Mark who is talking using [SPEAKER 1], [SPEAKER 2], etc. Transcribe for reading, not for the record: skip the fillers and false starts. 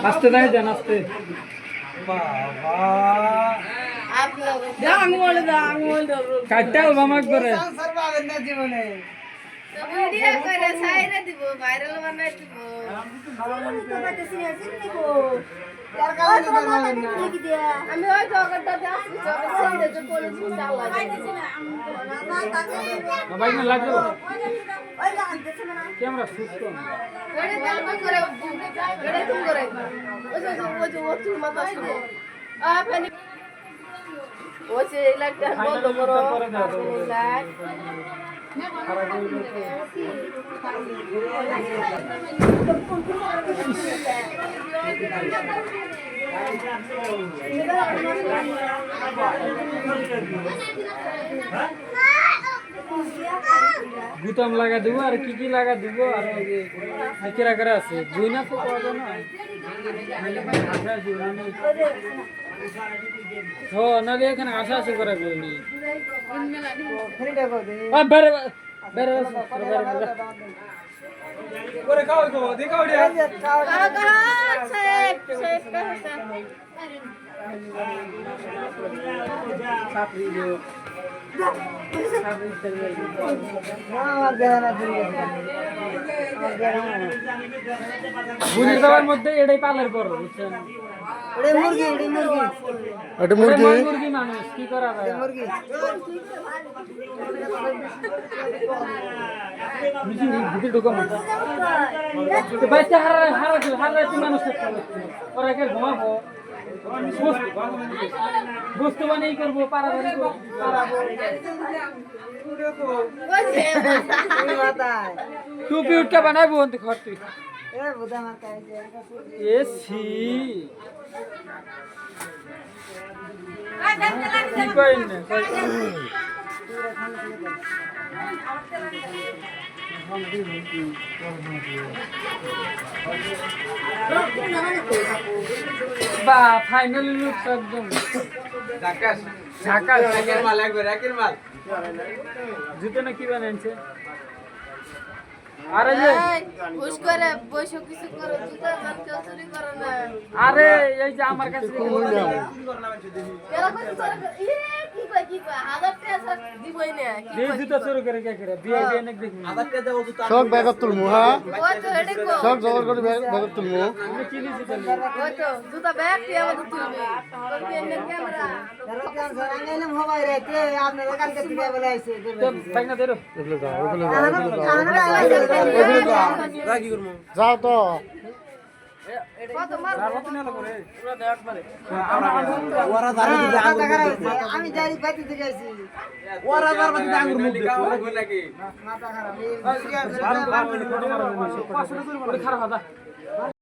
[SPEAKER 1] আস্তে দাই দেন আস্তে কাটটা বামাক করে
[SPEAKER 2] ভিডিও করে সাইরে দিব ভাইরাল বানাই দিব আমি ওই জগৎটাতে আসছি সাইরে যে পুলিশ চালা
[SPEAKER 1] ভাই না লাগবে ক্যামেরা শুট করুন
[SPEAKER 2] ওরে কাম করে ওরে তুমি করে ওই যে মাথা শুনো আপনি ওই যে লাইটটা বন্ধ করো লাইট
[SPEAKER 1] গুতাম লাগা দিব আর কি লাগা দিব আর ওই যে হাকিরা করে আছে বুইনা তো পাওয়া যায় না ও নালে এখানে আশা আছে করে বলি বেরে বেরে করে খাও তো দেখাও রে বুঝির দেওয়ার মধ্যে এটাই পালের পর বুঝছেন মুরগি মানুষ কি করা যায় ভিতরে ঢুকাম বাচ্চা হারাইতে মানুষ ওরা কে ঘুমাবো বস্তু বানিয়ে করবো পারাবাড়ি পারাবো টুপি উঠকে বানাইবো অন্ত ঘর তুই এসি কি কইন না বা ফাইনাল লুক একদম ঝাকাস ঝাকাস একের মাল একবার একের মাল জুতো না কি বানাইছে আরে যে
[SPEAKER 2] পুশ করে বসে কিছু করো জুতা জান কেউ চুরি করো না
[SPEAKER 1] আরে এই যে আমার কাছে
[SPEAKER 2] কি কয় হাজার টাকা দিবই না
[SPEAKER 1] এই জুতা চুরি করে কে করে বিয়ে বিয়ে নাক দেখি
[SPEAKER 3] হাজার টাকা দেব জুতা সব ব্যাগত তুলমু হ্যাঁ
[SPEAKER 2] ওই তো হেডে কো
[SPEAKER 3] সব জবর করে ব্যাগত তুলমু
[SPEAKER 1] আমি কি নিছি তাহলে
[SPEAKER 2] ওই তো জুতা ব্যাগ দিয়ে আমাদের তুলবে তোর পেনের ক্যামেরা
[SPEAKER 1] তো ভাই না দেরো
[SPEAKER 3] যাও তো
[SPEAKER 2] কত মাল
[SPEAKER 4] আমি জানি বাইতে থেকে আইছি
[SPEAKER 3] ওরা যার মধ্যে আঙ্গুর মুখ দেখো
[SPEAKER 4] মাথা খারাপ
[SPEAKER 1] খারাপ